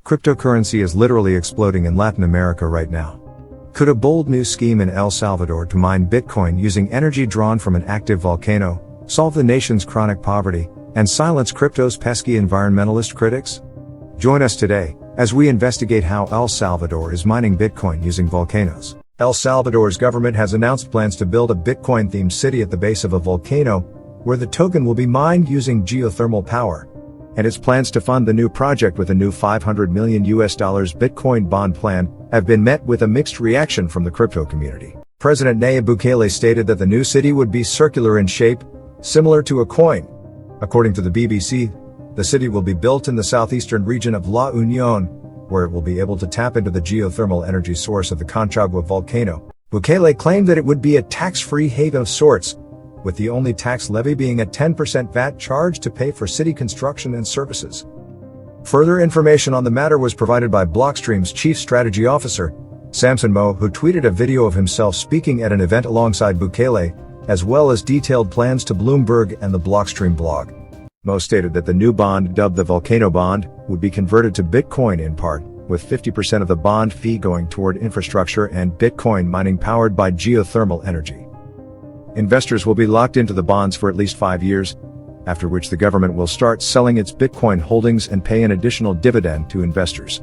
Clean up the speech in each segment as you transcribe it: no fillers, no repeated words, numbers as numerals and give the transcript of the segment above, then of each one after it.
Cryptocurrency is literally exploding in Latin America right now. Could a bold new scheme in El Salvador to mine Bitcoin using energy drawn from an active volcano solve the nation's chronic poverty and silence crypto's pesky environmentalist critics? Join us today as we investigate how El Salvador is mining Bitcoin using volcanoes. El Salvador's government has announced plans to build a Bitcoin-themed city at the base of a volcano, where the token will be mined using geothermal power. And its plans to fund the new project with a new $500 million Bitcoin bond plan have been met with a mixed reaction from the crypto community. President Nayib Bukele stated that the new city would be circular in shape, similar to a coin. According to the BBC, the city will be built in the southeastern region of La Unión, where it will be able to tap into the geothermal energy source of the Conchagua volcano. Bukele claimed that it would be a tax-free haven of sorts, with the only tax levy being a 10% VAT charge to pay for city construction and services. Further information on the matter was provided by Blockstream's chief strategy officer, Samson Mo, who tweeted a video of himself speaking at an event alongside Bukele, as well as detailed plans to Bloomberg and the Blockstream blog. Mo stated that the new bond, dubbed the Volcano Bond, would be converted to Bitcoin in part, with 50% of the bond fee going toward infrastructure and Bitcoin mining powered by geothermal energy. Investors will be locked into the bonds for at least 5 years, after which the government will start selling its Bitcoin holdings and pay an additional dividend to investors.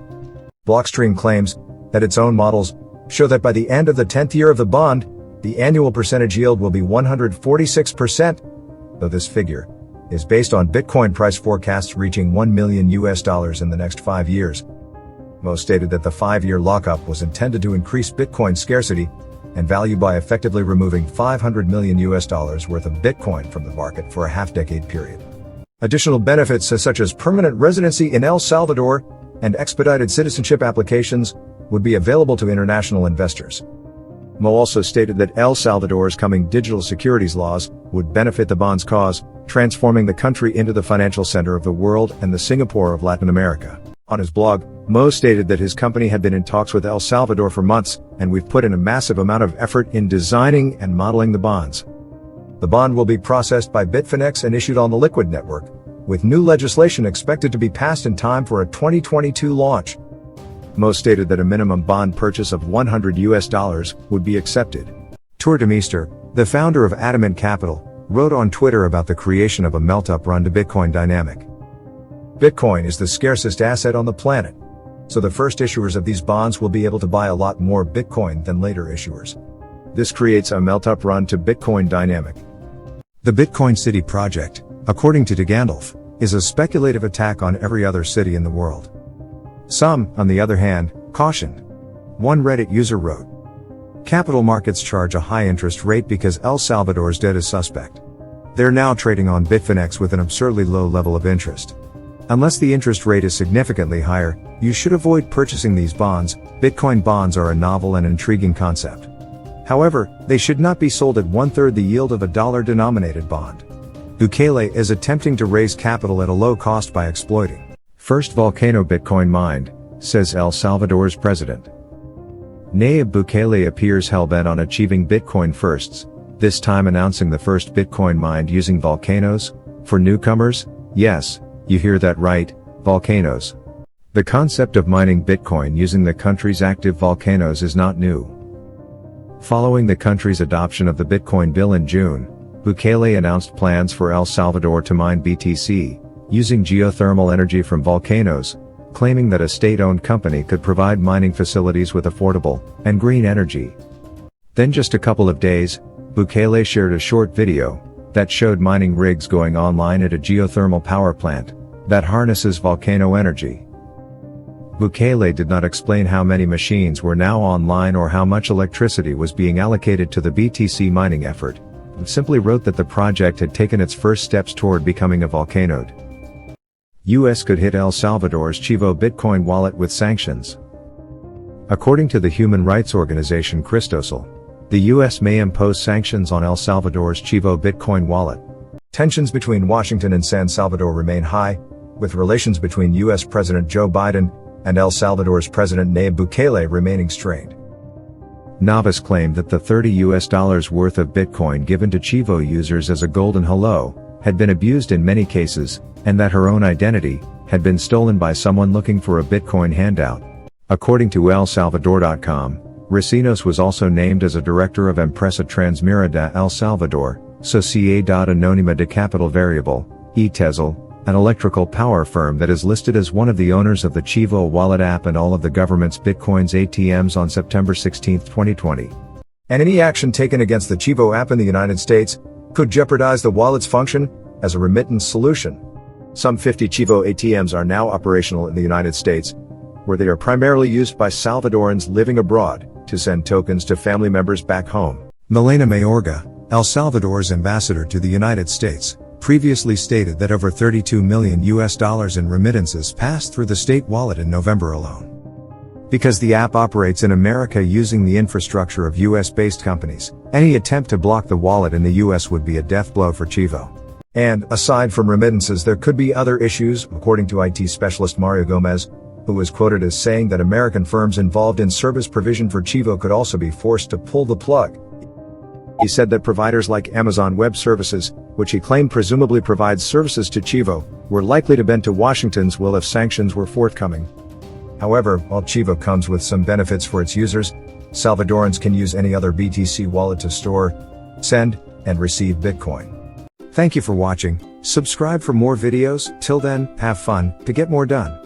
Blockstream claims that its own models show that by the end of the 10th year of the bond, the annual percentage yield will be 146%, though this figure is based on Bitcoin price forecasts reaching $1 million in the next 5 years. Mo stated that the 5-year lockup was intended to increase Bitcoin scarcity and value by effectively removing $500 million worth of Bitcoin from the market for a half-decade period. Additional benefits such as permanent residency in El Salvador and expedited citizenship applications would be available to international investors. Mo also stated that El Salvador's coming digital securities laws would benefit the bond's cause, transforming the country into the financial center of the world and the Singapore of Latin America. On his blog, Mo stated that his company had been in talks with El Salvador for months, and we've put in a massive amount of effort in designing and modeling the bonds. The bond will be processed by Bitfinex and issued on the Liquid network, with new legislation expected to be passed in time for a 2022 launch. Mo stated that a minimum bond purchase of $100 would be accepted. Tour de Meester, the founder of Adamant Capital, wrote on Twitter about the creation of a melt-up run to Bitcoin dynamic. Bitcoin is the scarcest asset on the planet, so the first issuers of these bonds will be able to buy a lot more Bitcoin than later issuers. This creates a melt-up run to Bitcoin dynamic. The Bitcoin City project, according to Gandalf, is a speculative attack on every other city in the world. Some, on the other hand, cautioned. One Reddit user wrote, "Capital markets charge a high interest rate because El Salvador's debt is suspect. They're now trading on Bitfinex with an absurdly low level of interest. Unless the interest rate is significantly higher, you should avoid purchasing these bonds. Bitcoin bonds are a novel and intriguing concept. However, they should not be sold at 1/3 the yield of a dollar-denominated bond." Bukele is attempting to raise capital at a low cost by exploiting first volcano Bitcoin mined, says El Salvador's president. Nayib Bukele appears hell-bent on achieving Bitcoin firsts, this time announcing the first Bitcoin mined using volcanoes. For newcomers, yes, you hear that right, volcanoes. The concept of mining Bitcoin using the country's active volcanoes is not new. Following the country's adoption of the Bitcoin bill in June, Bukele announced plans for El Salvador to mine BTC, using geothermal energy from volcanoes, claiming that a state-owned company could provide mining facilities with affordable and green energy. Then just a couple of days, Bukele shared a short video that showed mining rigs going online at a geothermal power plant that harnesses volcano energy. Bukele did not explain how many machines were now online or how much electricity was being allocated to the BTC mining effort, but simply wrote that the project had taken its first steps toward becoming a volcanoed. US could hit El Salvador's Chivo Bitcoin wallet with sanctions. According to the human rights organization Cristosal, the US may impose sanctions on El Salvador's Chivo Bitcoin wallet. Tensions between Washington and San Salvador remain high, with relations between US President Joe Biden and El Salvador's President Nayib Bukele remaining strained. Navas claimed that the $30 worth of Bitcoin given to Chivo users as a golden hello had been abused in many cases, and that her own identity had been stolen by someone looking for a Bitcoin handout. According to ElSalvador.com, Recinos was also named as a director of Empresa Transmira de El Salvador, Sociedad Anónima de Capital Variable, ETESL, an electrical power firm that is listed as one of the owners of the Chivo wallet app and all of the government's Bitcoin's ATMs on September 16, 2020. And any action taken against the Chivo app in the United States could jeopardize the wallet's function as a remittance solution. Some 50 Chivo ATMs are now operational in the United States, where they are primarily used by Salvadorans living abroad to send tokens to family members back home. Milena Mayorga, El Salvador's ambassador to the United States, previously stated that over $32 million in remittances passed through the state wallet in November alone. Because the app operates in America using the infrastructure of US-based companies, any attempt to block the wallet in the US would be a death blow for Chivo. And, aside from remittances, there could be other issues, according to IT specialist Mario Gomez, who was quoted as saying that American firms involved in service provision for Chivo could also be forced to pull the plug. He said that providers like Amazon Web Services, which he claimed presumably provides services to Chivo, were likely to bend to Washington's will if sanctions were forthcoming. However, while Chivo comes with some benefits for its users, Salvadorans can use any other BTC wallet to store, send, and receive Bitcoin. Thank you for watching. Subscribe for more videos. Till then, have fun to get more done.